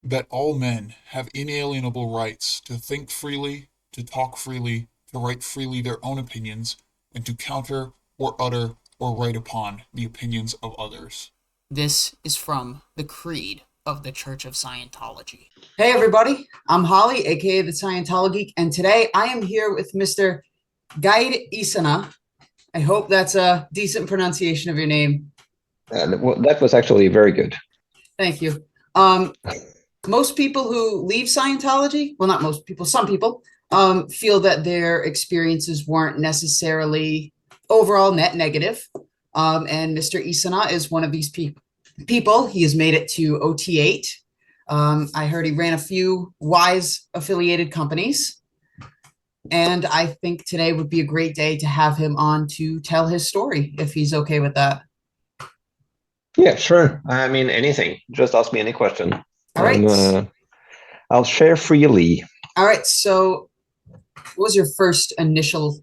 that all men have inalienable rights to think freely, to talk freely, to write freely their own opinions, and to counter or utter or write upon the opinions of others. This is from the Creed of the Church of Scientology. Hey everybody, I'm Holly, aka the ScientoloGeek, and today I am here with Mr. Geir Isene. I hope that's a decent pronunciation of your name. That was actually very good. Thank you. Um, Most people who leave Scientology, well, not most people, some people, feel that their experiences weren't necessarily overall net negative. And Mr. Isene is one of these people. He has made it to OT VIII. I heard he ran a few WISE affiliated companies. And I think today would be a great day to have him on to tell his story, if he's okay with that. Yeah, sure. I mean, anything. Just ask me any question. All right. I'll share freely. All right. So, what was your first initial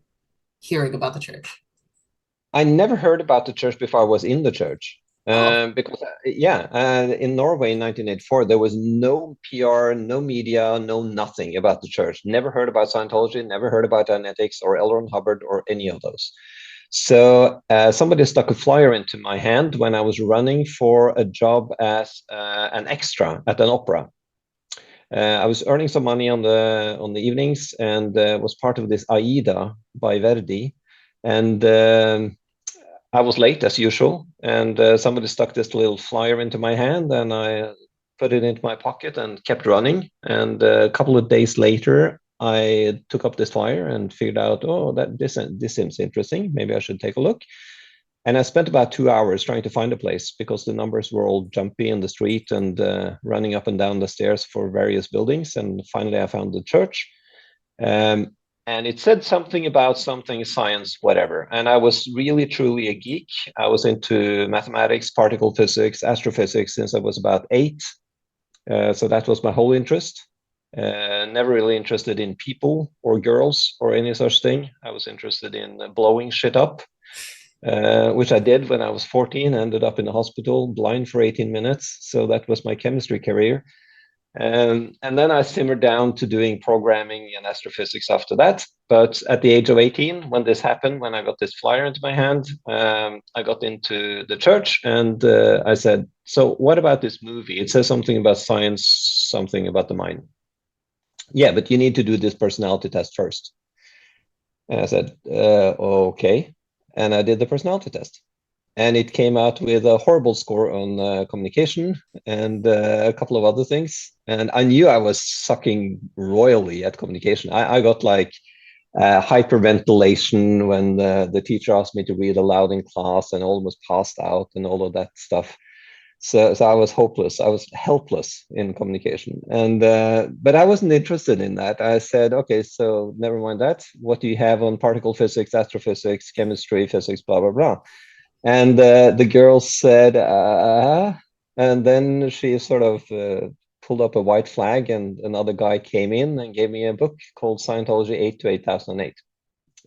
hearing about the church? I never heard about the church before I was in the church. Oh, Because, in Norway in 1984, there was no PR, no media, no nothing about the church. Never heard about Scientology, never heard about Dianetics or L. Ron Hubbard or any of those. So somebody stuck a flyer into my hand when I was running for a job as an extra at an opera. I was earning some money on the evenings and was part of this Aida by Verdi. And I was late as usual. And somebody stuck this little flyer into my hand and I put it into my pocket and kept running. And a couple of days later, I took up this flyer and figured out, oh, that this seems interesting. Maybe I should take a look. And I spent about 2 hours trying to find a place because the numbers were all jumpy in the street and running up and down the stairs for various buildings. And finally, I found the church. And it said something about something science, whatever. And I was really, truly a geek. I was into mathematics, particle physics, astrophysics since I was about 8. So that was my whole interest. Never really interested in people or girls or any such thing. I was interested in blowing shit up, which I did when I was 14, ended up in the hospital blind for 18 minutes. So that was my chemistry career. And then I simmered down to doing programming and astrophysics after that. But at the age of 18, when this happened, when I got this flyer into my hand, I got into the church and I said, so what about this movie? It says something about science, something about the mind. Yeah, but you need to do this personality test first. And I said, okay. And I did the personality test. And it came out with a horrible score on communication and a couple of other things. And I knew I was sucking royally at communication. I got like hyperventilation when the teacher asked me to read aloud in class and almost passed out and all of that stuff. So I was hopeless. I was helpless in communication. And but I wasn't interested in that. I said, okay, so never mind that. What do you have on particle physics, astrophysics, chemistry, physics, blah, blah, blah. And the girl said, and then she sort of pulled up a white flag, and another guy came in and gave me a book called Scientology 8 to 8008.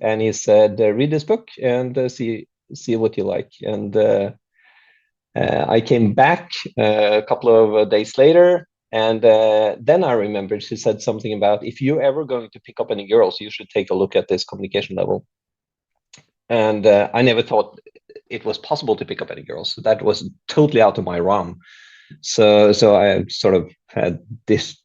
And he said, read this book and see what you like. And I came back a couple of days later, and then I remembered she said something about if you're ever going to pick up any girls, you should take a look at this communication level. And I never thought it was possible to pick up any girls. That was totally out of my realm. So I sort of had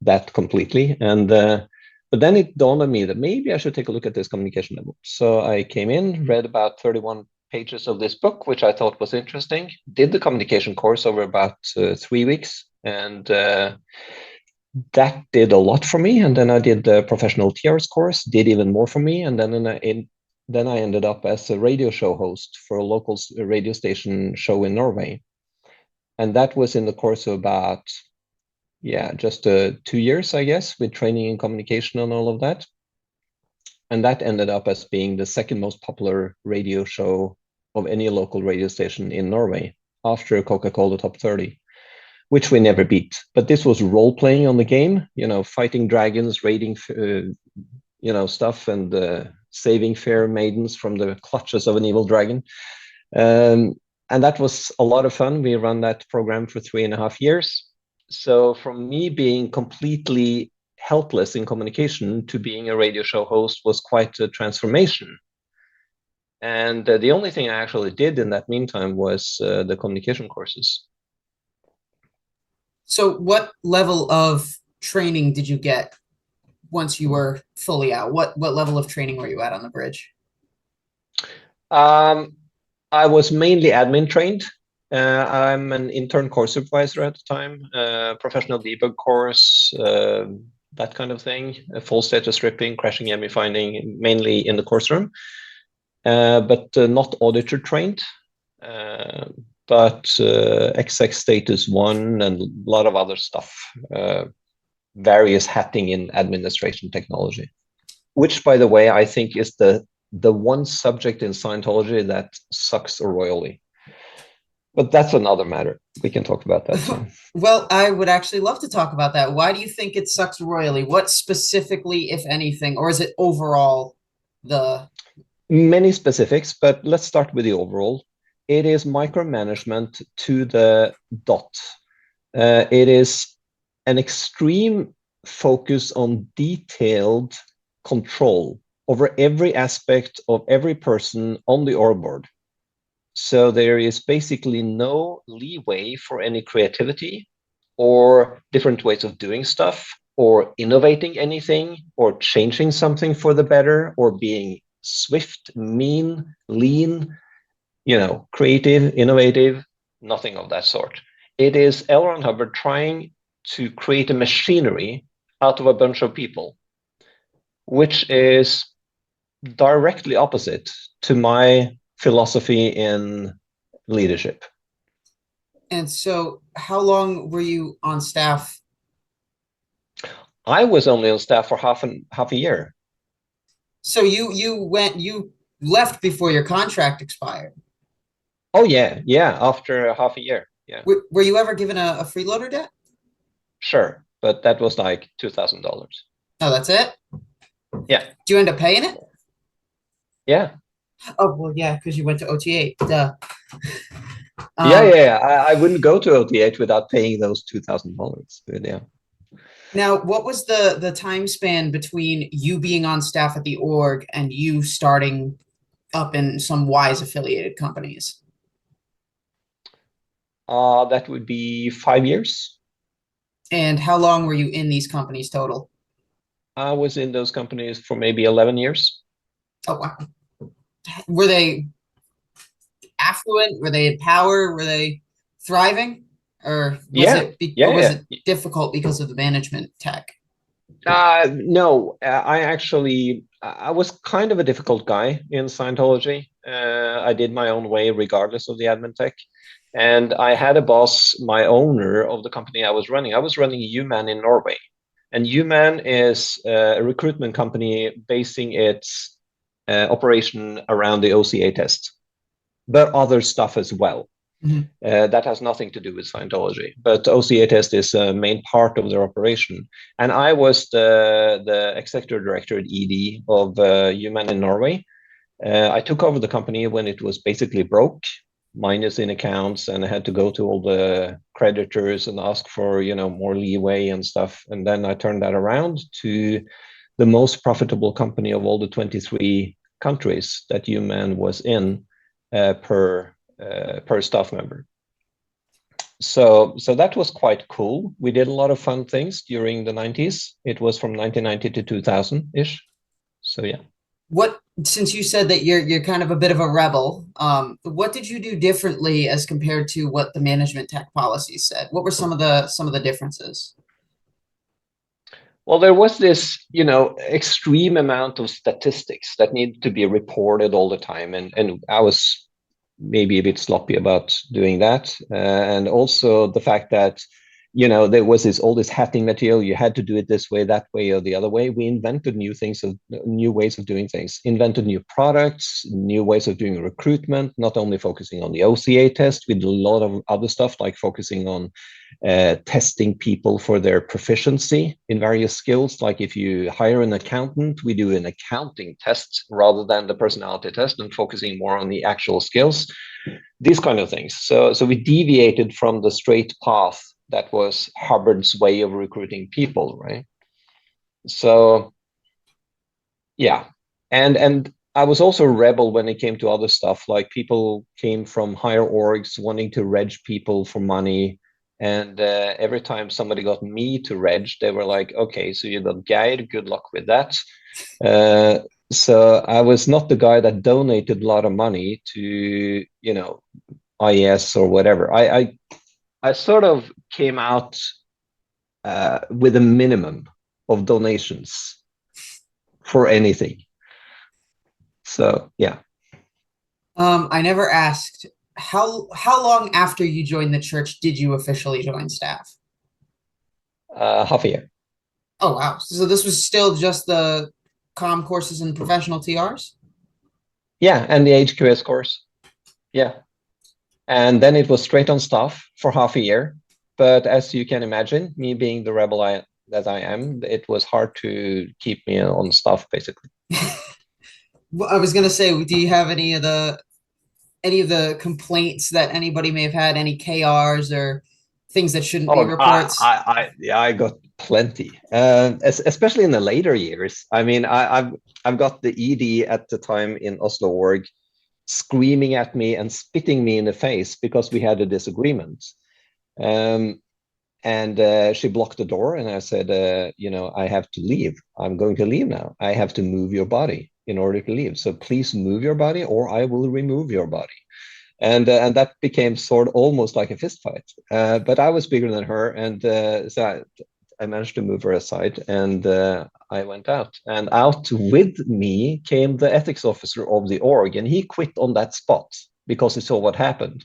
that completely. And but then it dawned on me that maybe I should take a look at this communication level. So I came in, read about 31 pages of this book, which I thought was interesting, did the communication course over about 3 weeks. And that did a lot for me. And then I did the professional TRS course, did even more for me. And then I ended up as a radio show host for a local radio station show in Norway. And that was in the course of about, just 2 years, I guess, with training in communication and all of that. And that ended up as being the second most popular radio show of any local radio station in Norway after Coca-Cola Top 30, which we never beat. But this was role playing on the game, fighting dragons, raiding, stuff, and saving fair maidens from the clutches of an evil dragon. And that was a lot of fun. We ran that program for 3.5 years. So from me being completely helpless in communication to being a radio show host was quite a transformation. And the only thing I actually did in that meantime was the communication courses. So what level of training did you get once you were fully out? What level of training were you at on the bridge? I was mainly admin trained. I'm an intern course supervisor at the time, professional debug course, that kind of thing, full status stripping, crashing EMI finding, mainly in the course room, but not auditor trained. But exec status 1 and a lot of other stuff, various hatting in administration technology, which, by the way, I think is the one subject in Scientology that sucks royally. But that's another matter. We can talk about that soon. Well, I would actually love to talk about that. Why do you think it sucks royally? What specifically, if anything, or is it overall the... Many specifics, but let's start with the overall. It is micromanagement to the dot. It is an extreme focus on detailed control over every aspect of every person on the org board. So there is basically no leeway for any creativity or different ways of doing stuff or innovating anything or changing something for the better or being swift, mean, lean, creative, innovative, nothing of that sort. It is L. Ron Hubbard trying to create a machinery out of a bunch of people, which is directly opposite to my philosophy in leadership. And so how long were you on staff? I was only on staff for half a year. So you left before your contract expired. Oh yeah, after half a year. Yeah. Were you ever given a freeloader debt? Sure, but that was like $2,000. Oh, that's it? Yeah. Do you end up paying it? Yeah. Oh, well, yeah, because you went to OT VIII. Duh. Yeah. I wouldn't go to OT VIII without paying those $2,000. Yeah. Now, what was the time span between you being on staff at the org and you starting up in some WISE affiliated companies? That would be 5 years. And how long were you in these companies total? I was in those companies for maybe 11 years. Oh, wow. Were they affluent? Were they in power? Were they thriving? Or was it difficult because of the management tech? No, I was kind of a difficult guy in Scientology. I did my own way regardless of the admin tech. And I had a boss, my owner of the company I was running. I was running UMAN in Norway. And UMAN is a recruitment company basing its operation around the OCA test, but other stuff as well. Mm-hmm. That has nothing to do with Scientology, but OCA test is a main part of their operation. And I was the executive director at ED of UMAN in Norway. I took over the company when it was basically broke, minus in accounts, and I had to go to all the creditors and ask for more leeway and stuff. And then I turned that around to the most profitable company of all the 23 countries that UMAN was in per staff member. So that was quite cool. We did a lot of fun things during the 90s. It was from 1990 to 2000 ish. So yeah. Since you said that you're kind of a bit of a rebel, what did you do differently as compared to what the management tech policies said? What were some of the differences? Well, there was this, extreme amount of statistics that needed to be reported all the time, and I was maybe a bit sloppy about doing that, and also the fact that there was all this hatting material. You had to do it this way, that way, or the other way. We invented new ways of doing things, invented new products, new ways of doing recruitment, not only focusing on the OCA test. We did a lot of other stuff like focusing on testing people for their proficiency in various skills. Like if you hire an accountant, we do an accounting test rather than the personality test, and focusing more on the actual skills, these kind of things. So we deviated from the straight path That was Hubbard's way of recruiting people, right? So yeah, and I was also a rebel when it came to other stuff. Like people came from higher orgs wanting to reg people for money, and every time somebody got me to reg, they were like, "Okay, so you got Geir. Good luck with that." Uh, so I was not the guy that donated a lot of money to, IES or whatever. I sort of came out with a minimum of donations for anything. So yeah, I never asked how long after you joined the church did you officially join staff? half a year. Oh wow. So this was still just the comm courses and professional TRs? Yeah, and the HQS course. Yeah, and then it was straight on staff for half a year. But as you can imagine, me being the rebel that I am, it was hard to keep me on staff basically. Well, I was gonna say, do you have any of the complaints that anybody may have had, any KRs or things that shouldn't be Oh, reports? yeah, I got plenty, especially in the later years. I mean, I've got the ED at the time in Oslo org screaming at me and spitting me in the face because we had a disagreement. Um, and she blocked the door, and I said, I have to leave. I'm going to leave now. I have to move your body in order to leave. So please move your body, or I will remove your body. And that became sort of almost like a fist fight. But I was bigger than her, and so I managed to move her aside, and I went out. And out with me came the ethics officer of the org, and he quit on that spot because he saw what happened.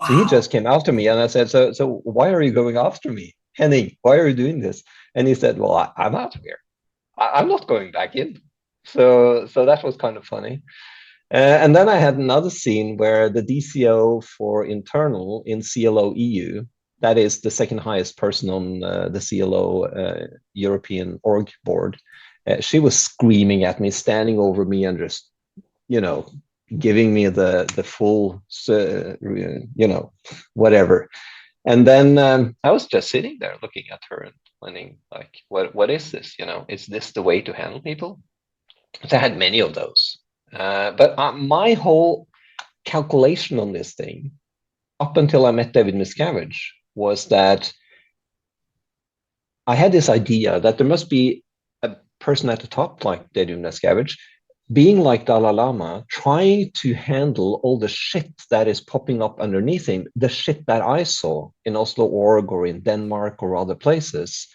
So he Wow. just came after me, and I said, "So why are you going after me, Henning? Why are you doing this?" And he said, "Well, I'm out of here. I'm not going back in." So that was kind of funny. And then I had another scene where the DCO for internal in CLO EU, that is the second highest person on the CLO European org board, she was screaming at me, standing over me, and just, you know, giving me the full, whatever. And then I was just sitting there looking at her and wondering, like, what is this? Is this the way to handle people? So I had many of those. But my whole calculation on this thing, up until I met David Miscavige, was that I had this idea that there must be a person at the top, like David Miscavige, being like Dalai Lama, trying to handle all the shit that is popping up underneath him, the shit that I saw in Oslo org or in Denmark or other places.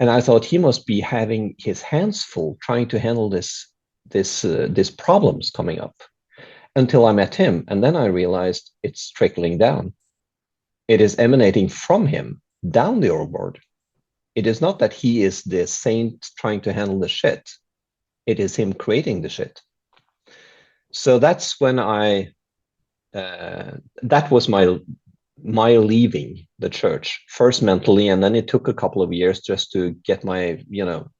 And I thought he must be having his hands full trying to handle this problems coming up, until I met him. And then I realized it's trickling down. It is emanating from him down the org board. It is not that he is the saint trying to handle the shit. It is him creating the shit. So that's when that was my leaving the church, first mentally, and then it took a couple of years just to get my,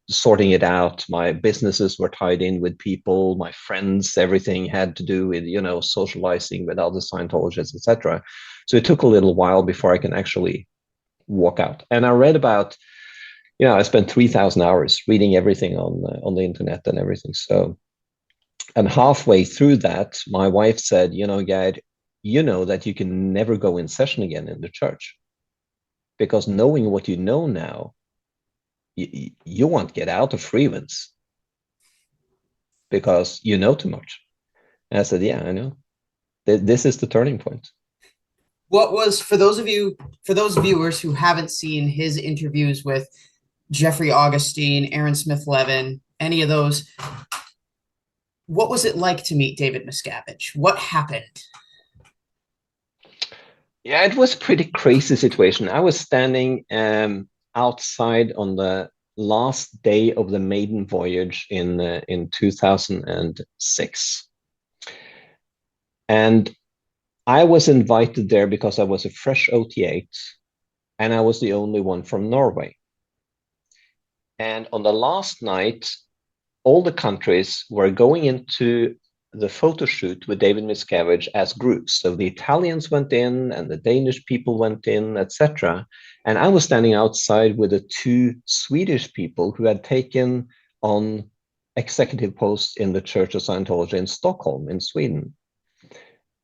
sorting it out. My businesses were tied in with people, my friends, everything had to do with, socializing with other Scientologists, etc. So it took a little while before I can actually walk out. And I read about, I spent 3,000 hours reading everything on the internet and everything. So, and halfway through that, my wife said, Geir, you know that you can never go in session again in the church, because knowing what you know now, you won't get out of freelance because you know too much. And I said, yeah, I know. This is the turning point. What was, for those viewers who haven't seen his interviews with Jeffrey Augustine, Aaron Smith Levin, any of those, what was it like to meet David Miscavige? What happened? Yeah, it was a pretty crazy situation. I was standing outside on the last day of the maiden voyage in 2006. And I was invited there because I was a fresh OT VIII, and I was the only one from Norway. And on the last night, all the countries were going into the photo shoot with David Miscavige as groups. So the Italians went in and the Danish people went in, etc. And I was standing outside with the two Swedish people who had taken on executive posts in the Church of Scientology in Stockholm, in Sweden.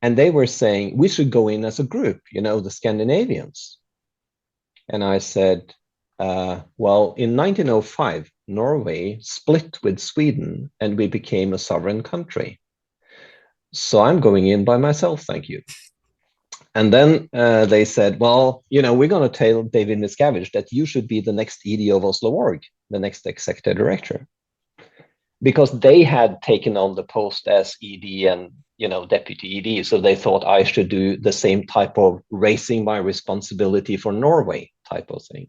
And they were saying, we should go in as a group, you know, the Scandinavians. And I said, well, in 1905, Norway split with Sweden and we became a sovereign country. So I'm going in by myself, thank you. And then they said, well, you know, we're going to tell David Miscavige that you should be the next ED of Oslo Org, the next executive director. Because they had taken on the post as ED and, you know, deputy ED. So they thought I should do the same type of raising my responsibility for Norway type of thing.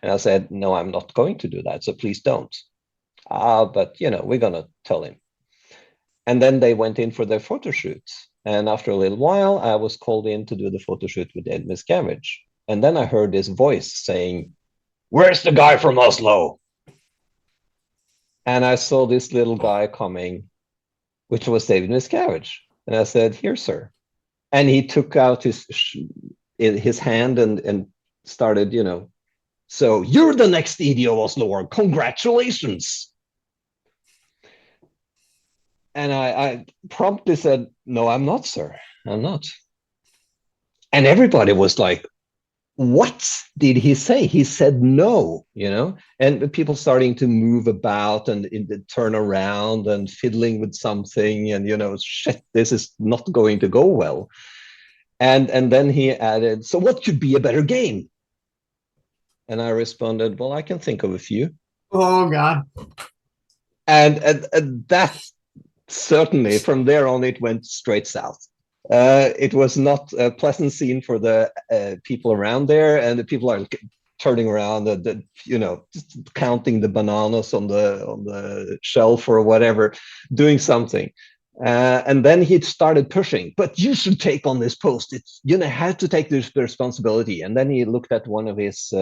And I said, no, I'm not going to do that. So please don't. But, you know, we're going to tell him. And then they went in for their photo shoot. And after a little while, I was called in to do the photo shoot with Ed Miscavige. And then I heard this voice saying, where's the guy from Oslo? And I saw this little guy coming, which was David Miscavige. And I said, here, sir. And he took out his hand and started, you know, so you're the next ED of Oslo Org. Congratulations. And I promptly said, no, I'm not, sir. I'm not. And everybody was like, what did he say? He said no, you know, and people starting to move about and turn around and fiddling with something. And, you know, shit, this is not going to go well. And then he added, so what could be a better game? And I responded, well, I can think of a few. Oh, God. And that certainly, from there on, it went straight south. It was not a pleasant scene for the people around there, and the people are turning around, you know, just counting the bananas on the shelf or whatever, doing something. And then he started pushing, but you should take on this post. It's, you know, have to take this responsibility. And then he looked at one of his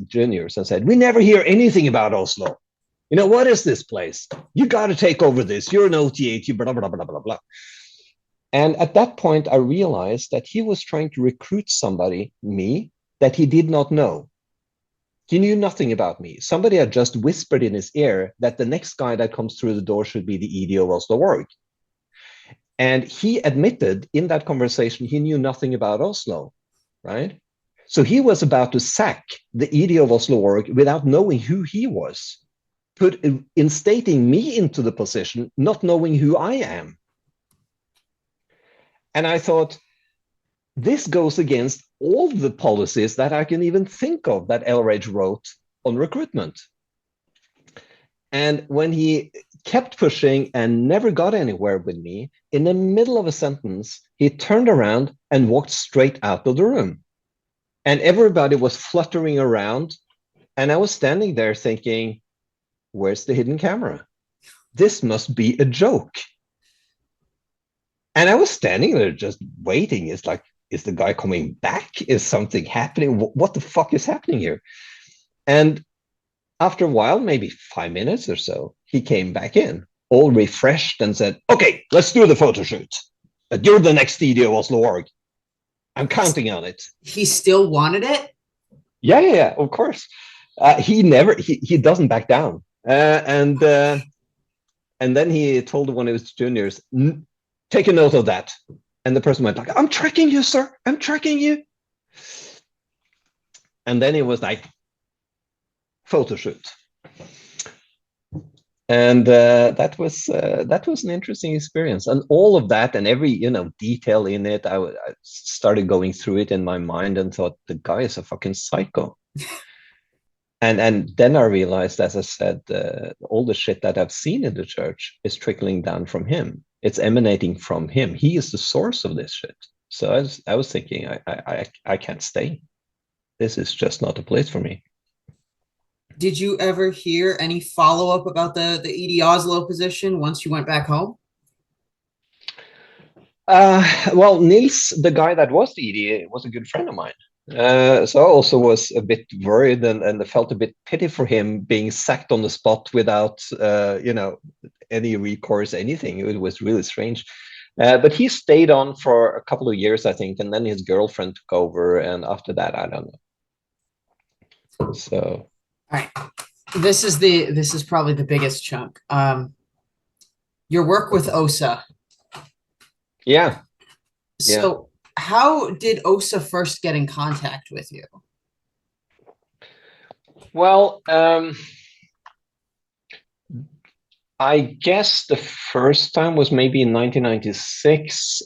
juniors and said, we never hear anything about Oslo. You know, what is this place? You got to take over this. You're an OT VIII, blah, blah, blah, blah, blah. And at that point, I realized that he was trying to recruit somebody, me, that he did not know. He knew nothing about me. Somebody had just whispered in his ear that the next guy that comes through the door should be the ED of Oslo Org. And he admitted in that conversation he knew nothing about Oslo, right? So he was about to sack the ED of Oslo Org without knowing who he was, instating me into the position, not knowing who I am. And I thought, this goes against all the policies that I can even think of that Elridge wrote on recruitment. And when he kept pushing and never got anywhere with me, in the middle of a sentence, he turned around and walked straight out of the room. And everybody was fluttering around. And I was standing there thinking, where's the hidden camera? This must be a joke. And I was standing there just waiting. It's like, is the guy coming back? Is something happening? What the fuck is happening here? And after a while, maybe 5 minutes or so, he came back in, all refreshed, and said, okay, let's do the photo shoot. You're the next ED of Oslo Org. I'm counting on it. He still wanted it? Yeah, of course. He doesn't back down. And then he told one of his juniors, take a note of that. And the person went like, I'm tracking you, sir. I'm tracking you. And then he was like, photo shoot. And that was an interesting experience. And all of that and every, you know, detail in it, I started going through it in my mind and thought, the guy is a fucking psycho. And then I realized, as I said, all the shit that I've seen in the church is trickling down from him. It's emanating from him. He is the source of this shit. So I was thinking, I can't stay. This is just not a place for me. Did you ever hear any follow-up about the ED Oslo position once you went back home? Well, Nils, the guy that was the ED, was a good friend of mine. So I also was a bit worried and felt a bit pity for him being sacked on the spot without, you know, any recourse, anything. It was really strange. But he stayed on for a couple of years, I think, and then his girlfriend took over, and after that, I don't know. So, All right. This is probably the biggest chunk. Your work with OSA. yeah. So how did OSA first get in contact with you? Well, I guess the first time was maybe in 1996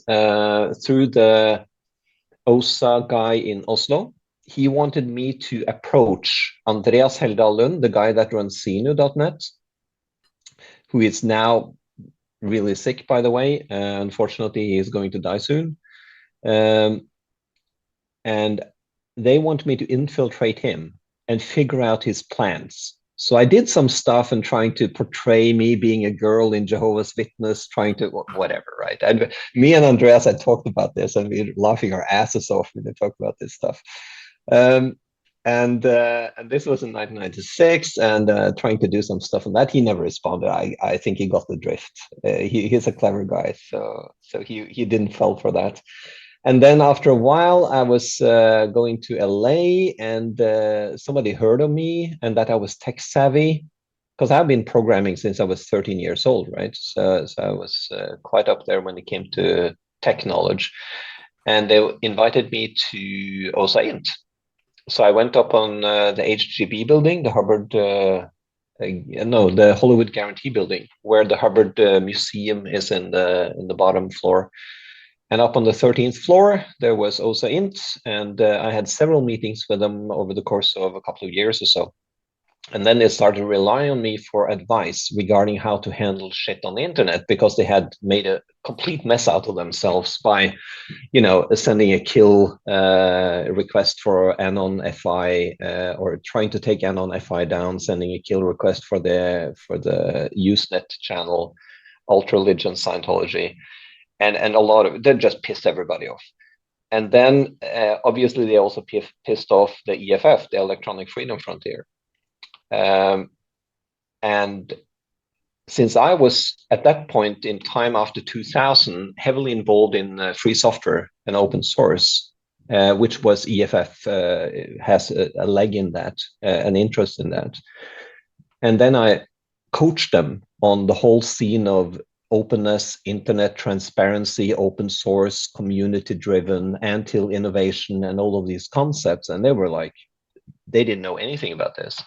through the OSA guy in Oslo. He wanted me to approach Andreas Heldal Lund, the guy that runs Sinu.net, who is now really sick, by the way. Unfortunately, he is going to die soon. And they want me to infiltrate him and figure out his plans. So I did some stuff and trying to portray me being a girl in Jehovah's Witness, trying to whatever, right? And me and Andreas had talked about this, and we were laughing our asses off when they talked about this stuff. And this was in 1996, and trying to do some stuff on that. He never responded. I think he got the drift. He's a clever guy, so he didn't fall for that. And then after a while, I was going to LA, and somebody heard of me and that I was tech savvy, because I've been programming since I was 13 years old, right? So I was quite up there when it came to tech knowledge. And they invited me to OSA Int. So I went up on the HGB building, the Hubbard, the Hollywood Guarantee building, where the Hubbard Museum is in the bottom floor. And up on the 13th floor, there was OSA Int, and I had several meetings with them over the course of a couple of years or so. And then they started relying on me for advice regarding how to handle shit on the internet, because they had made a complete mess out of themselves by, sending a kill request for Anon FI, or trying to take Anon FI down, sending a kill request for the Usenet channel, Ultra Religion Scientology. And a lot of that just pissed everybody off. And then obviously they also pissed off the EFF, the Electronic Freedom Frontier. And since I was at that point in time after 2000 heavily involved in free software and open source, which was EFF has a leg in that, an interest in that. And then I coached them on the whole scene of openness, internet transparency, open source, community-driven, anti innovation, and all of these concepts. And they were like, they didn't know anything about this.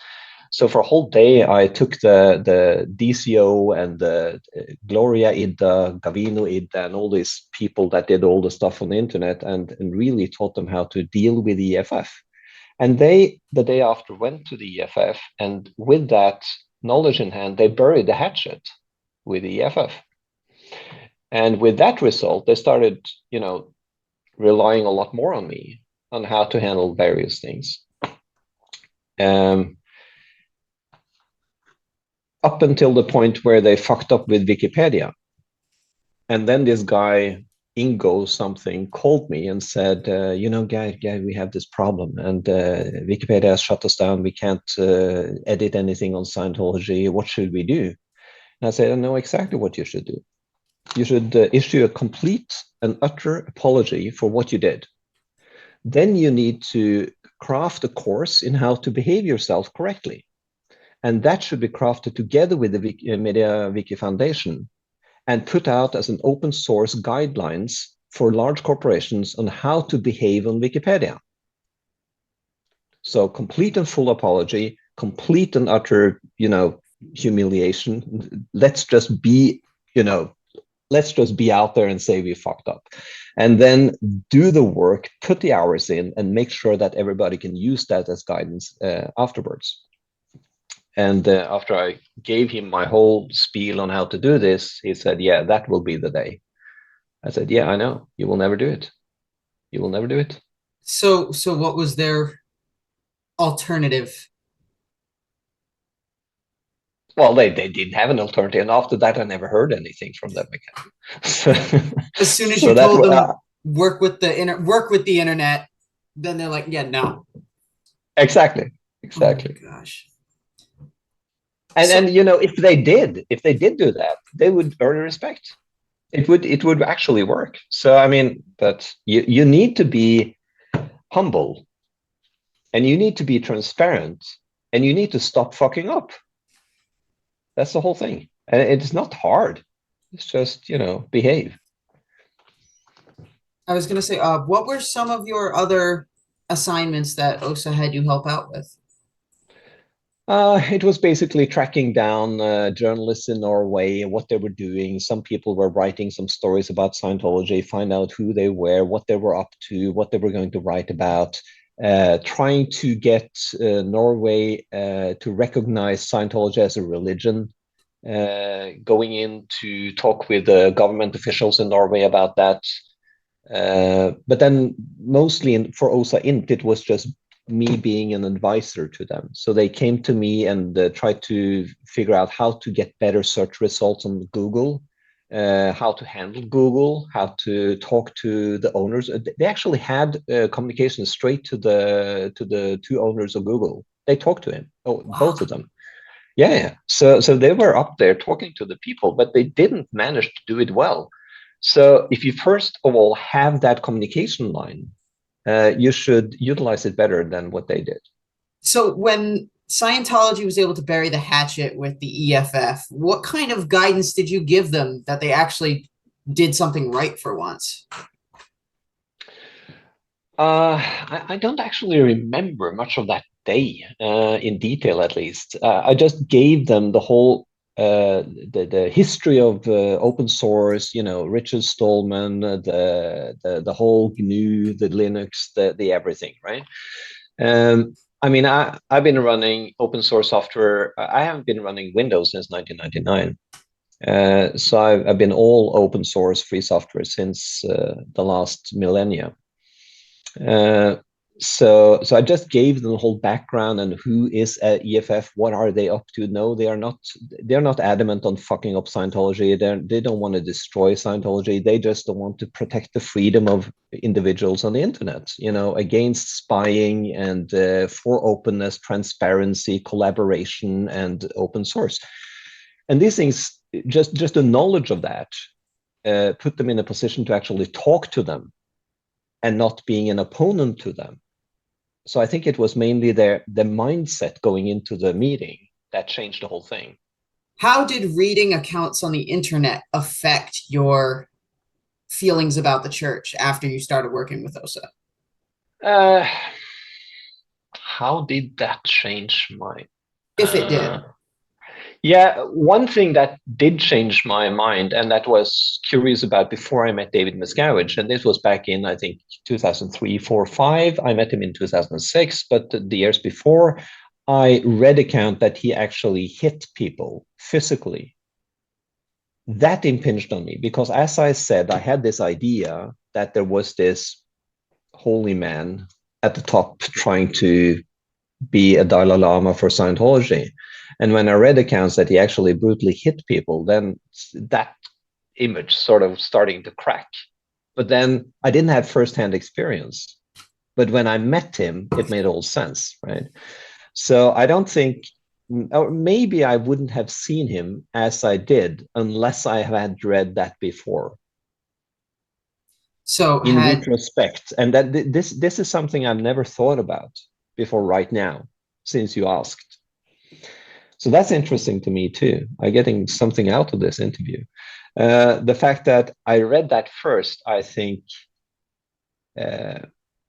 So for a whole day, I took the DCO and the Gloria Ida, Gavino Ida, and all these people that did all the stuff on the internet, and really taught them how to deal with the EFF. And they, the day after, went to the EFF, and with that knowledge in hand, they buried the hatchet with the EFF. And with that result, they started, relying a lot more on me on how to handle various things. Up until the point where they fucked up with Wikipedia. And then this guy, Ingo something, called me and said, Geir, we have this problem, and Wikipedia has shut us down. We can't edit anything on Scientology. What should we do? And I said, I know exactly what you should do. You should issue a complete and utter apology for what you did. Then you need to craft a course in how to behave yourself correctly. And that should be crafted together with the Media Wiki Foundation and put out as an open source guidelines for large corporations on how to behave on Wikipedia. So complete and full apology, complete and utter, humiliation. Let's just be out there and say we fucked up. And then do the work, put the hours in, and make sure that everybody can use that as guidance afterwards. And after I gave him my whole spiel on how to do this, he said, yeah, that will be the day. I said, yeah, I know. You will never do it. You will never do it. So what was their alternative? Well, they didn't have an alternative. And after that, I never heard anything from them again. As soon as you told them, work with the internet, then they're like, yeah, no. Exactly. Oh my gosh. And you know, if they did do that, they would earn respect. It would actually work. So I mean, but you need to be humble, and you need to be transparent, and you need to stop fucking up. That's the whole thing. And it's not hard. It's just, you know, behave. I was going to say, what were some of your other assignments that OSA had you help out with? It was basically tracking down journalists in Norway and what they were doing. Some people were writing some stories about Scientology, find out who they were, what they were up to, what they were going to write about, trying to get Norway to recognize Scientology as a religion, going in to talk with government officials in Norway about that. But then mostly for OSA Int, it was just me being an advisor to them. So they came to me and tried to figure out how to get better search results on Google, how to handle Google, how to talk to the owners. They actually had communication straight to the two owners of Google. They talked to him, both of them. Yeah. So they were up there talking to the people, but they didn't manage to do it well. So if you first of all have that communication line, you should utilize it better than what they did. So when Scientology was able to bury the hatchet with the EFF, what kind of guidance did you give them that they actually did something right for once? I don't actually remember much of that day in detail, at least. I just gave them the whole the history of open source, you know, Richard Stallman, the whole GNU, the Linux, the everything, right? I mean, I've been running open source software. I haven't been running Windows since 1999. So I've been all open source free software since the last millennia. So I just gave them the whole background and who is EFF, what are they up to? No, they're not adamant on fucking up Scientology. They don't want to destroy Scientology. They just don't want to protect the freedom of individuals on the internet, you know, against spying and for openness, transparency, collaboration, and open source. And these things, just the knowledge of that, put them in a position to actually talk to them and not being an opponent to them. So I think it was mainly the mindset going into the meeting that changed the whole thing. How did reading accounts on the internet affect your feelings about the church after you started working with OSA? How did that change my... If it did. Yeah, one thing that did change my mind, and that was curious about before I met David Miscavige, and this was back in, I think, 2003, 4, 5. I met him in 2006, but the years before, I read account that he actually hit people physically. That impinged on me because, as I said, I had this idea that there was this holy man at the top trying to be a Dalai Lama for Scientology. And when I read accounts that he actually brutally hit people, then that image sort of starting to crack. But then I didn't have firsthand experience. But when I met him, it made all sense, right? So I don't think, or maybe I wouldn't have seen him as I did unless I had read that before. So in retrospect, and that this is something I've never thought about before right now, since you asked. So that's interesting to me too. I'm getting something out of this interview. The fact that I read that first, I think,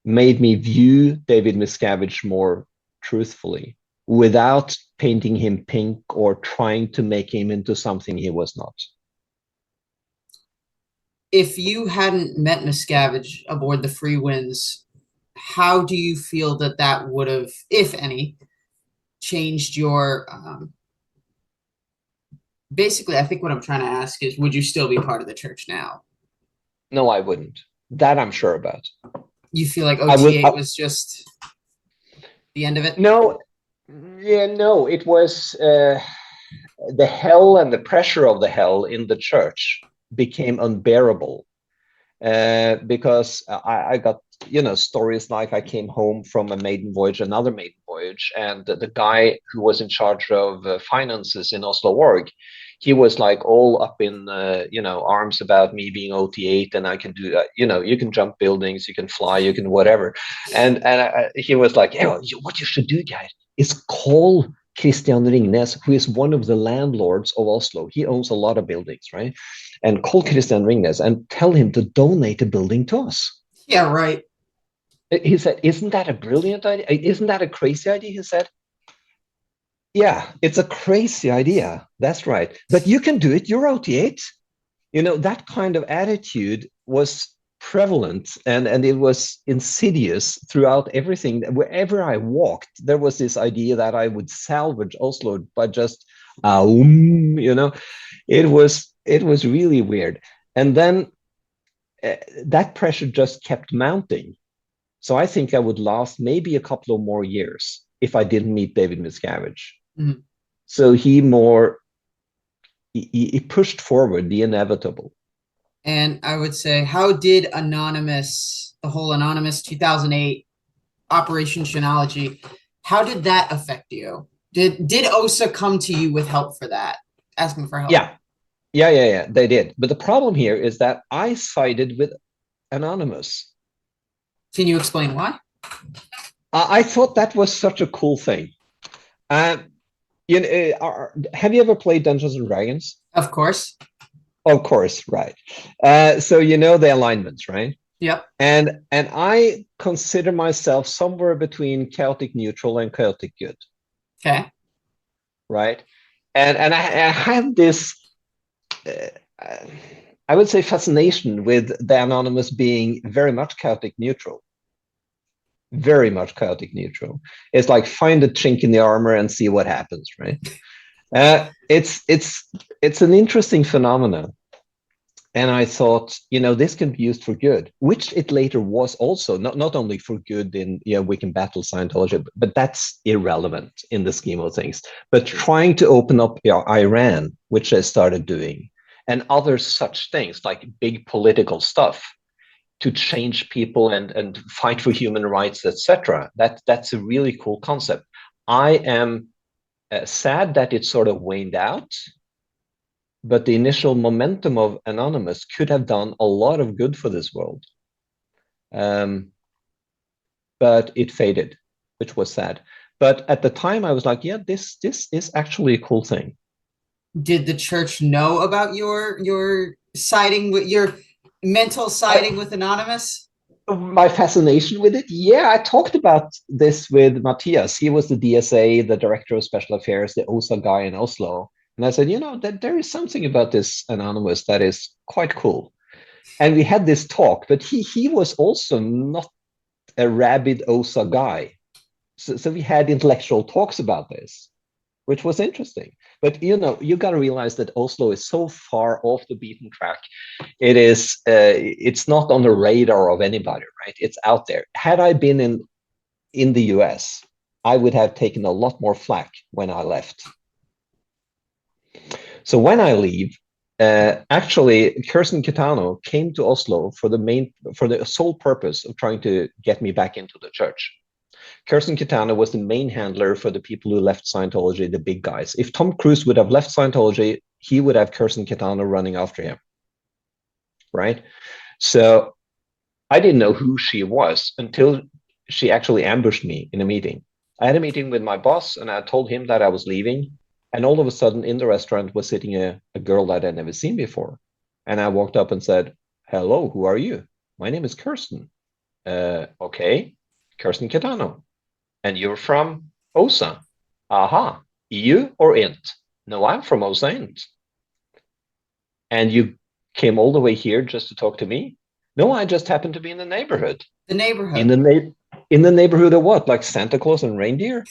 made me view David Miscavige more truthfully, without painting him pink or trying to make him into something he was not. If you hadn't met Miscavige aboard the Free Winds, how do you feel that that would have, if any, changed your basically, I think what I'm trying to ask is, would you still be part of the church now? No, I wouldn't. That I'm sure about. You feel like OT VIII was just the end of it? No, yeah, no, it was the hell and the pressure of the hell in the church became unbearable. because I got, stories like I came home from a maiden voyage, another maiden voyage, and the guy who was in charge of finances in Oslo Org, he was like all up in arms about me being OT VIII, and I can do that. You can jump buildings, you can fly, you can whatever, and he was like, yeah, what you should do, guys, is call Christian Ringnes, who is one of the landlords of Oslo. He owns a lot of buildings, right? And call Christian Ringnes and tell him to donate a building to us. Yeah, right. He said, isn't that a brilliant idea? Isn't that a crazy idea? He said, yeah, it's a crazy idea. That's right. But you can do it. You're OT VIII. That kind of attitude was prevalent, and it was insidious throughout everything. Wherever I walked, there was this idea that I would salvage Oslo by just, it was really weird. And then that pressure just kept mounting. So I think I would last maybe a couple of more years if I didn't meet David Miscavige. Mhm. So he pushed forward the inevitable. And I would say, how did the whole Anonymous 2008 Operation Shenology, how did that affect you? Did OSA come to you with help for that, asking for help? Yeah, they did. But the problem here is that I sided with Anonymous. Can you explain why? I thought that was such a cool thing. Have you ever played Dungeons and Dragons? Of course. Of course, right. So the alignments, right? Yep. And I consider myself somewhere between chaotic neutral and chaotic good. Okay. Right. And I have this, I would say, fascination with the Anonymous being very much chaotic neutral. Very much chaotic neutral. It's like find a chink in the armor and see what happens, right? It's an interesting phenomenon. And I thought, this can be used for good, which it later was also, not only for good in, we can battle Scientology, but that's irrelevant in the scheme of things. But trying to open up Iran, which I started doing, and other such things like big political stuff to change people and fight for human rights, etc. That's a really cool concept. I am sad that it sort of waned out, but the initial momentum of Anonymous could have done a lot of good for this world. But it faded, which was sad. But at the time, I was like, yeah, this is actually a cool thing. Did the church know about your siding with your mental siding with Anonymous? My fascination with it? Yeah, I talked about this with Matthias. He was the DSA, the Director of Special Affairs, the OSA guy in Oslo. And I said, that there is something about this Anonymous that is quite cool. And we had this talk, but he was also not a rabid OSA guy. So we had intellectual talks about this, which was interesting. But, you got to realize that Oslo is so far off the beaten track. It's not on the radar of anybody, right? It's out there. Had I been in the US, I would have taken a lot more flack when I left. So when I leave, actually, Kirsten Kitano came to Oslo for the sole purpose of trying to get me back into the church. Kirsten Kitano was the main handler for the people who left Scientology, the big guys. If Tom Cruise would have left Scientology, he would have Kirsten Kitano running after him, right? So I didn't know who she was until she actually ambushed me in a meeting. I had a meeting with my boss, and I told him that I was leaving. And all of a sudden, in the restaurant was sitting a girl that I'd never seen before. And I walked up and said, hello, who are you? My name is Kirsten. Okay, Kirsten Kitano. And you're from OSA. Aha, EU or INT? No, I'm from OSA INT. And you came all the way here just to talk to me? No, I just happened to be in the neighborhood. The neighborhood. In the neighborhood of what? Like Santa Claus and reindeer?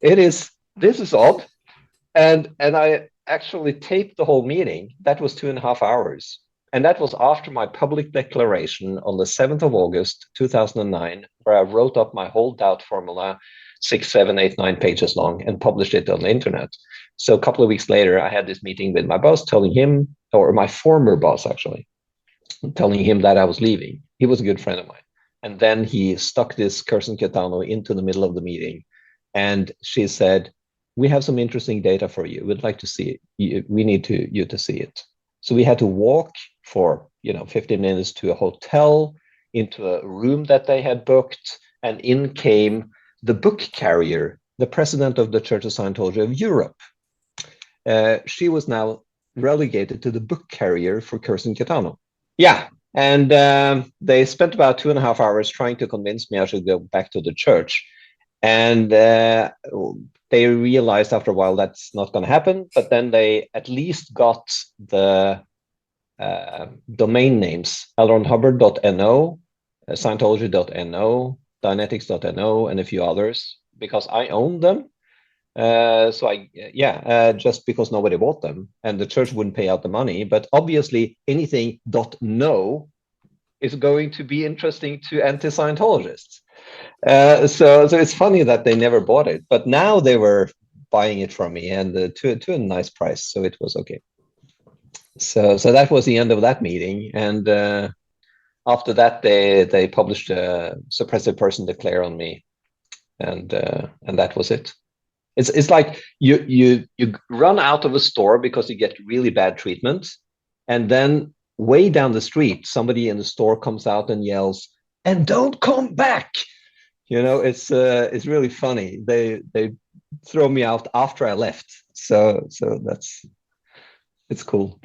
This is odd. And I actually taped the whole meeting. That was 2.5 hours. And that was after my public declaration on the 7th of August, 2009, where I wrote up my whole doubt formula, 6, 7, 8, 9 pages long, and published it on the internet. So a couple of weeks later, I had this meeting with my boss, telling him, or my former boss, actually, telling him that I was leaving. He was a good friend of mine. And then he stuck this Kirsten Kitano into the middle of the meeting. And she said, we have some interesting data for you. We'd like to see it. We need you to see it. So we had to walk for 15 minutes to a hotel, into a room that they had booked, and in came the book carrier, the president of the Church of Scientology of Europe. She was now relegated to the book carrier for Kirsten Kitano. Yeah, and they spent about 2.5 hours trying to convince me I should go back to the church. And they realized after a while that's not going to happen, but then they at least got the domain names, LronHubbard.no, Scientology.no, Dianetics.no, and a few others, because I owned them. Just because nobody bought them and the church wouldn't pay out the money. But obviously anything .no is going to be interesting to anti-Scientologists. So it's funny that they never bought it, but now they were buying it from me, and to a nice price, so it was okay. So that was the end of that meeting, and after that they published a suppressive person declare on me, and that was it. It's like you run out of a store because you get really bad treatment, and then way down the street somebody in the store comes out and yells, "And don't come back!" It's really funny. They throw me out after I left, so it's cool.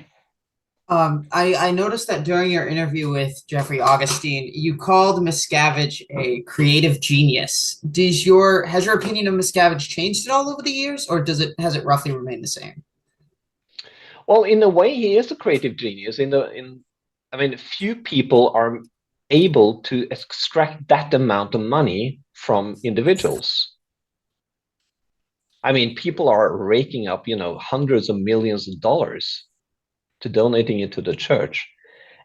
I noticed that during your interview with Jeffrey Augustine, you called Miscavige a creative genius. Has your opinion of Miscavige changed at all over the years, or has it roughly remained the same? Well, in a way, he is a creative genius. Few people are able to extract that amount of money from individuals. People are raking up, hundreds of millions of dollars to donating it to the church.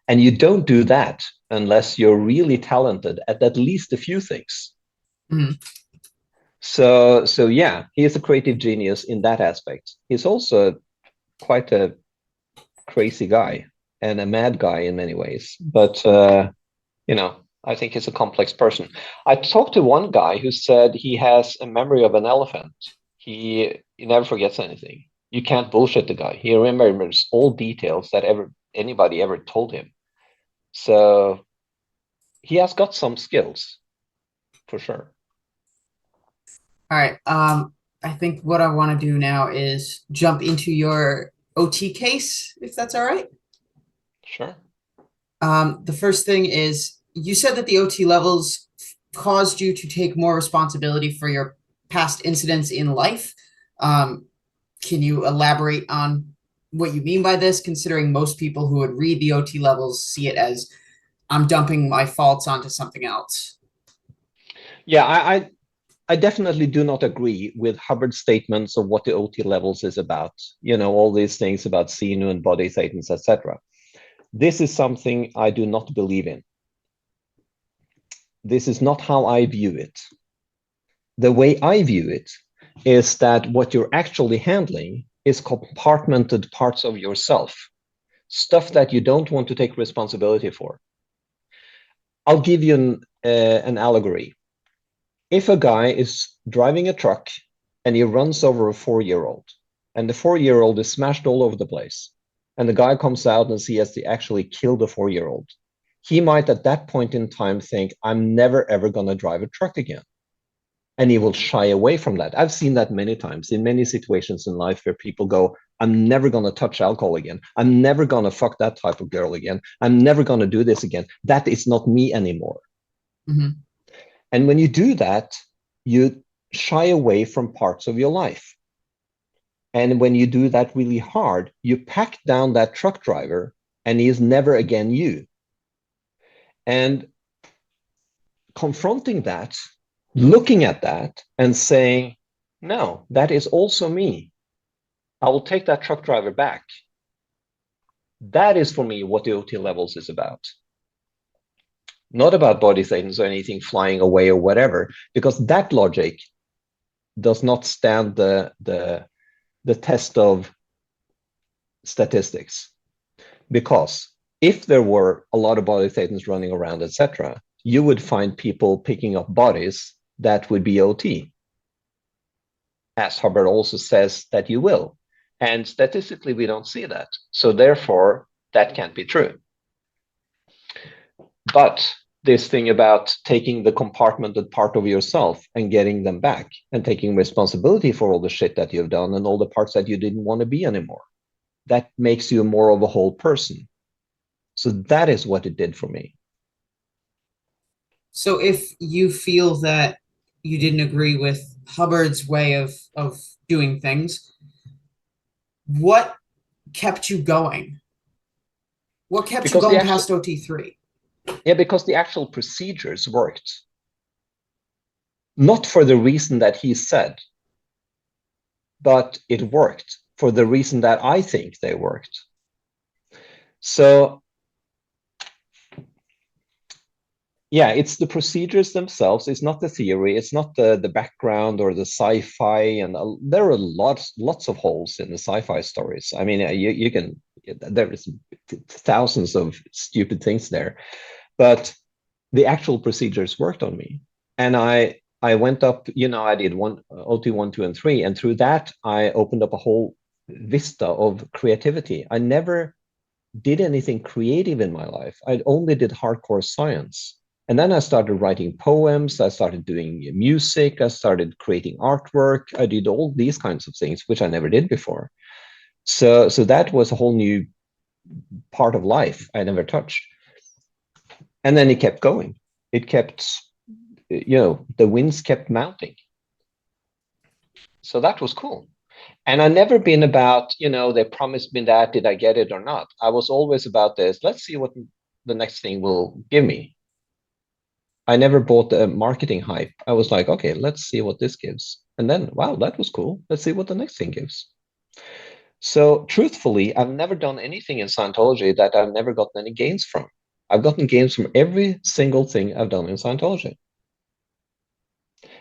And you don't do that unless you're really talented at least a few things. Mm-hmm. So yeah, he is a creative genius in that aspect. He's also quite a crazy guy and a mad guy in many ways. But, I think he's a complex person. I talked to one guy who said he has a memory of an elephant. He never forgets anything. You can't bullshit the guy. He remembers all details that anybody ever told him. So he has got some skills, for sure. All right. I think what I want to do now is jump into your OT case, if that's all right. Sure. The first thing is, you said that the OT levels caused you to take more responsibility for your past incidents in life. Can you elaborate on what you mean by this, considering most people who would read the OT levels see it as I'm dumping my faults onto something else? Yeah, I definitely do not agree with Hubbard's statements of what the OT levels is about. All these things about Xenu and body Satans, etc. This is something I do not believe in. This is not how I view it. The way I view it is that what you're actually handling is compartmented parts of yourself, stuff that you don't want to take responsibility for. I'll give you an allegory. If a guy is driving a truck and he runs over a 4-year-old, and the 4-year-old is smashed all over the place, and the guy comes out and sees he actually killed the 4-year-old, he might at that point in time think, I'm never ever going to drive a truck again. And he will shy away from that. I've seen that many times in many situations in life where people go, I'm never going to touch alcohol again. I'm never going to fuck that type of girl again. I'm never going to do this again. That is not me anymore. Mm-hmm. And when you do that, you shy away from parts of your life. And when you do that really hard, you pack down that truck driver and he is never again you. And confronting that, looking at that and saying, no, that is also me. I will take that truck driver back. That is for me what the OT levels is about. Not about body Satans or anything flying away or whatever, because that logic does not stand the test of statistics. Because if there were a lot of body thetans running around, etc., you would find people picking up bodies that would be OT, as Hubbard also says that you will. And statistically, we don't see that. So therefore, that can't be true. But this thing about taking the compartmented part of yourself and getting them back and taking responsibility for all the shit that you've done and all the parts that you didn't want to be anymore, that makes you more of a whole person. So that is what it did for me. So if you feel that you didn't agree with Hubbard's way of doing things, what kept you going? What kept you Because going past OT3? Yeah, because the actual procedures worked. Not for the reason that he said, but it worked for the reason that I think they worked. So, yeah, it's the procedures themselves. It's not the theory. It's not the background or the sci-fi. And there are lots of holes in the sci-fi stories. I mean, you can, there is thousands of stupid things there. But the actual procedures worked on me. And I went up, I did OT 1, 2, and 3. And through that, I opened up a whole vista of creativity. I never did anything creative in my life. I only did hardcore science. And then I started writing poems. I started doing music. I started creating artwork. I did all these kinds of things, which I never did before. So that was a whole new part of life I never touched. And then it kept going. It kept, the winds kept mounting. So that was cool. And I've never been about, they promised me that, did I get it or not? I was always about this, let's see what the next thing will give me. I never bought the marketing hype. I was like, okay, let's see what this gives. And then, wow, that was cool. Let's see what the next thing gives. So truthfully, I've never done anything in Scientology that I've never gotten any gains from. I've gotten gains from every single thing I've done in Scientology.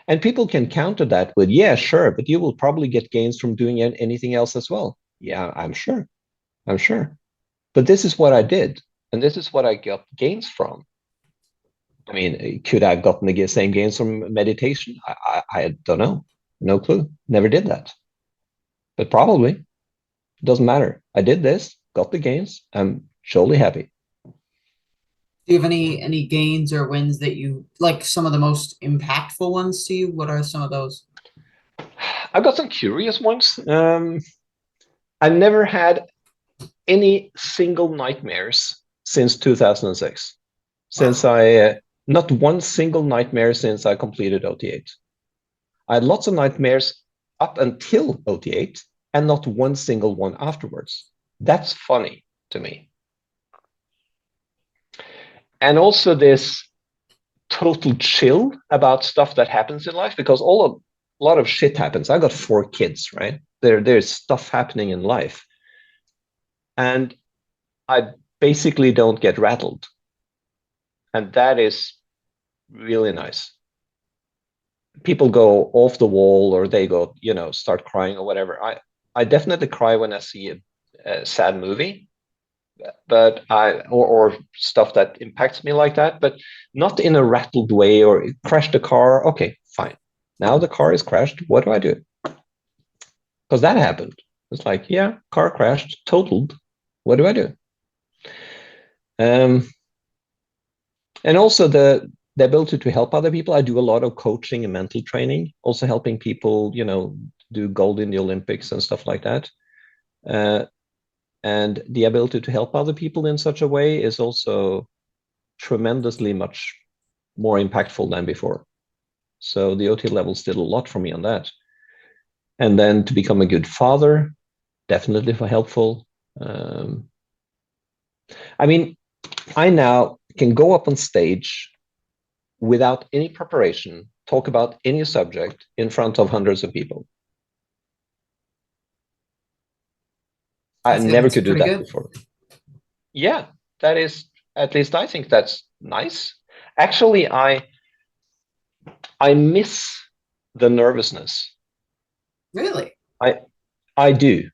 And people can counter that with, yeah, sure, but you will probably get gains from doing anything else as well. Yeah, I'm sure. But this is what I did. And this is what I got gains from. I mean, could I have gotten the same gains from meditation? I don't know. No clue. Never did that. But probably. It doesn't matter. I did this, got the gains. I'm surely happy. Do you have any gains or wins that you like, some of the most impactful ones to you? What are some of those? I've got some curious ones. I never had any single nightmares since 2006. Since not one single nightmare since I completed OT VIII. I had lots of nightmares up until OT VIII and not one single one afterwards. That's funny to me. And also this total chill about stuff that happens in life, because a lot of shit happens. I got 4 kids, right? There's stuff happening in life. And I basically don't get rattled. And that is really nice. People go off the wall or they go, start crying or whatever. I definitely cry when I see a sad movie, but or stuff that impacts me like that, but not in a rattled way or crash the car. Okay, fine. Now the car is crashed. What do I do? Because that happened. It's like, yeah, car crashed, totaled. What do I do? And also the ability to help other people. I do a lot of coaching and mental training, also helping people, do gold in the Olympics and stuff like that. And the ability to help other people in such a way is also tremendously much more impactful than before. So the OT levels did a lot for me on that. And then to become a good father, definitely helpful. I mean, I now can go up on stage without any preparation, talk about any subject in front of hundreds of people. I never could do that before. Yeah, that is, at least I think that's nice. Actually, I miss the nervousness. Really? I do.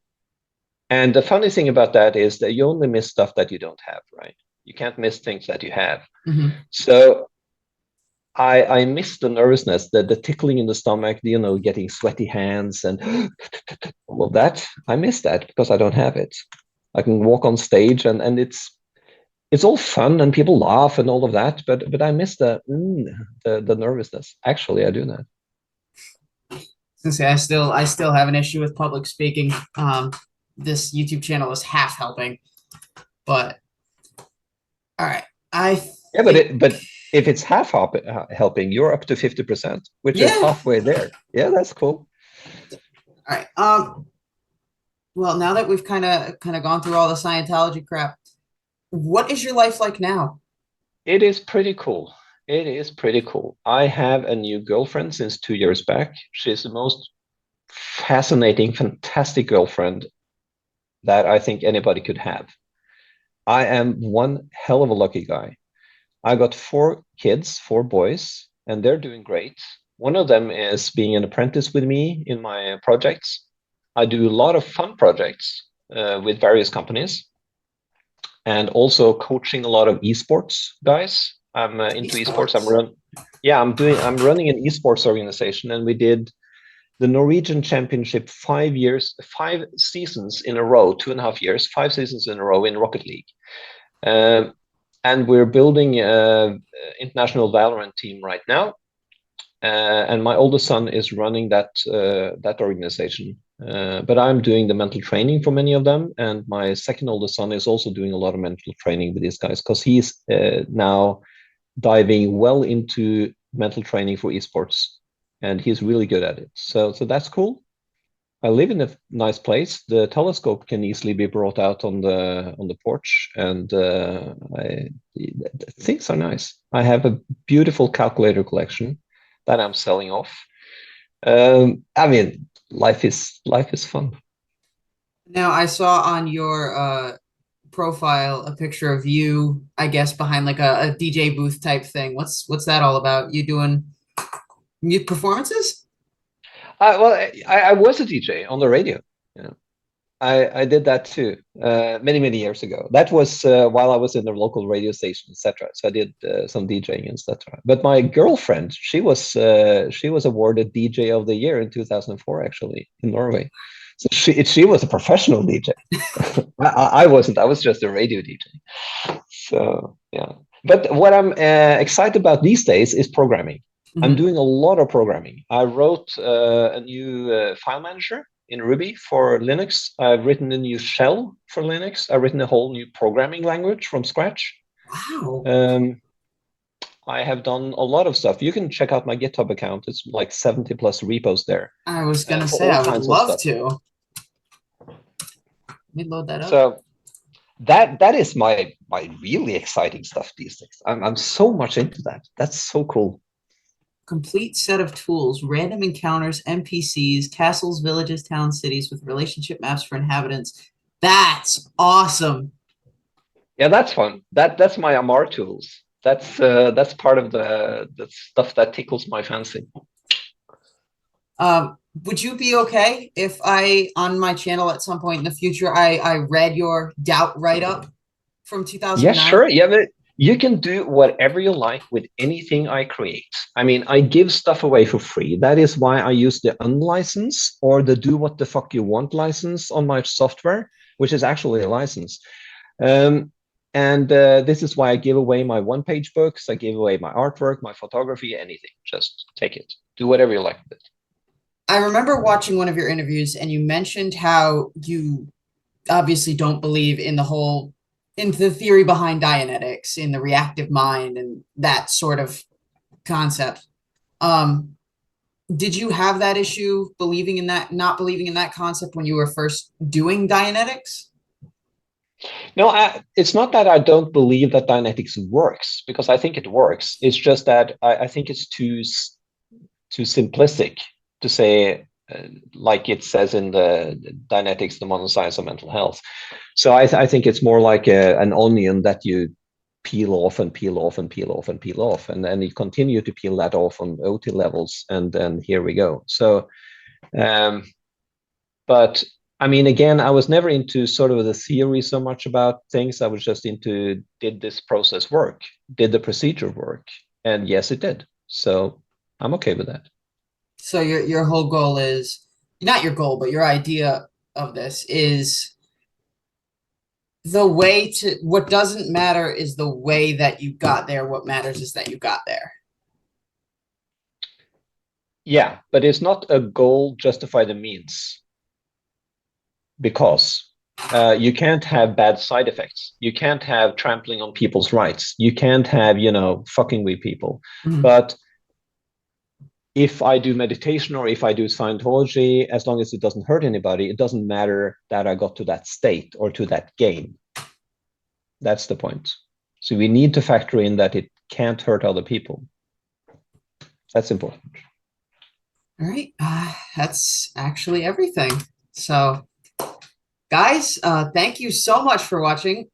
And the funny thing about that is that you only miss stuff that you don't have, right? You can't miss things that you have. So I miss the nervousness, the tickling in the stomach, getting sweaty hands and all of that. I miss that because I don't have it. I can walk on stage and it's all fun and people laugh and all of that, but I miss the nervousness. Actually, I do that. I still have an issue with public speaking. This YouTube channel is half helping, but all right. But if it's half helping, you're up to 50%, which is halfway there. Yeah, that's cool. All right. Well, now that we've kind of gone through all the Scientology crap, what is your life like now? It is pretty cool. It is pretty cool. I have a new girlfriend since 2 years back. She's the most fascinating, fantastic girlfriend that I think anybody could have. I am one hell of a lucky guy. I got 4 kids, 4 boys, and they're doing great. One of them is being an apprentice with me in my projects. I do a lot of fun projects with various companies, and also coaching a lot of esports guys. I'm into esports. I'm running an esports organization, and we did the Norwegian Championship 5 seasons in a row, 2.5 years, 5 seasons in a row in Rocket League. And we're building an international Valorant team right now. And my oldest son is running that organization. But I'm doing the mental training for many of them. And my second oldest son is also doing a lot of mental training with these guys because he's now diving well into mental training for esports. And he's really good at it. So that's cool. I live in a nice place. The telescope can easily be brought out on the porch, and things are nice. I have a beautiful calculator collection that I'm selling off. I mean, life is fun. Now, I saw on your profile a picture of you, I guess, behind like a DJ booth type thing. What's that all about? You doing mute performances? Well, I was a DJ on the radio. Yeah. I did that too many years ago. That was while I was in the local radio station, etc. So I did some DJing, etc. But my girlfriend, she was awarded DJ of the year in 2004, actually, in Norway. So she was a professional DJ. I wasn't. I was just a radio DJ. So yeah. But what I'm excited about these days is programming. I'm doing a lot of programming. I wrote a new file manager in Ruby for Linux. I've written a new shell for Linux. I've written a whole new programming language from scratch. Wow. I have done a lot of stuff. You can check out my GitHub account. It's like 70 plus repos there. I was going to say, I would love to. Let me load that up. So that is my really exciting stuff these days. I'm so much into that. That's so cool. Complete set of tools, random encounters, NPCs, castles, villages, towns, cities with relationship maps for inhabitants. That's awesome. Yeah, that's fun. That's my Amar tools. That's part of the stuff that tickles my fancy. Would you be okay if on my channel at some point in the future, I read your doubt write-up from 2009? Yeah, sure. Yeah, but you can do whatever you like with anything I create. I mean, I give stuff away for free. That is why I use the unlicensed or the do what the fuck you want license on my software, which is actually a license. And this is why I give away my one-page books. I give away my artwork, my photography, anything. Just take it. Do whatever you like with it. I remember watching one of your interviews, and you mentioned how you obviously don't believe in into the theory behind Dianetics, in the reactive mind and that sort of concept. Did you have that issue not believing in that concept when you were first doing Dianetics? No, it's not that I don't believe that Dianetics works, because I think it works. It's just that I think it's too simplistic to say, like it says in the Dianetics, the modern science of mental health. So I think it's more like an onion that you peel off and peel off and peel off and peel off, and then you continue to peel that off on OT levels, and then here we go. So, but I mean, again, I was never into sort of the theory so much about things. I was just into, did this process work? Did the procedure work? And yes, it did. So I'm okay with that. So your whole goal is, not your goal, but your idea of this is the way to, what doesn't matter is the way that you got there. What matters is that you got there. Yeah, but it's not a goal justify the means, because you can't have bad side effects. You can't have trampling on people's rights. You can't have, fucking with people. Mhm. But if I do meditation or if I do Scientology, as long as it doesn't hurt anybody, it doesn't matter that I got to that state or to that game. That's the point. So we need to factor in that it can't hurt other people. That's important. All right. That's actually everything. So, guys, thank you so much for watching.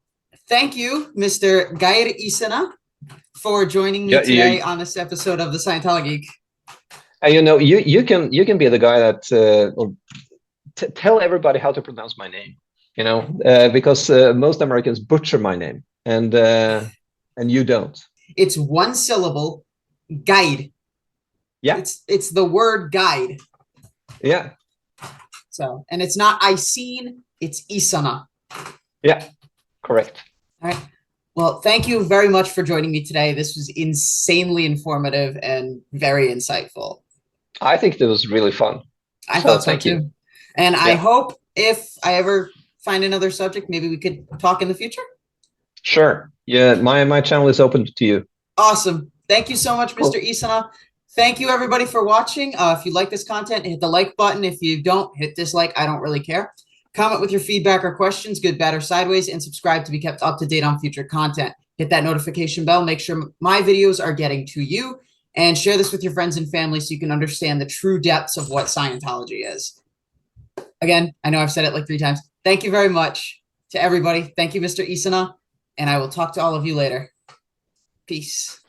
Thank you, Mr. Geir Isene, for joining me today on this episode of the ScientoloGeek. You can be the guy that will tell everybody how to pronounce my name. Because most Americans butcher my name, and you don't. It's one syllable, guide. Yeah, it's the word guide. Yeah. So, and it's not Isene, it's Isene. Yeah, correct. All right. Well, thank you very much for joining me today. This was insanely informative and very insightful. I think it was really fun. I thought so thank too. you. And I hope if I ever find another subject, maybe we could talk in the future. Sure. Yeah, my channel is open to you. Awesome. Thank you so much, Cool. Mr. Isene. Thank you, everybody, for watching. If you like this content, hit the like button. If you don't, hit dislike. I don't really care. Comment with your feedback or questions, good, bad, or sideways, and subscribe to be kept up to date on future content. Hit that notification bell. Make sure my videos are getting to you, and share this with your friends and family so you can understand the true depths of what Scientology is. Again, I know I've said it like 3 times. Thank you very much to everybody. Thank you, Mr. Isene, and I will talk to all of you later. Peace.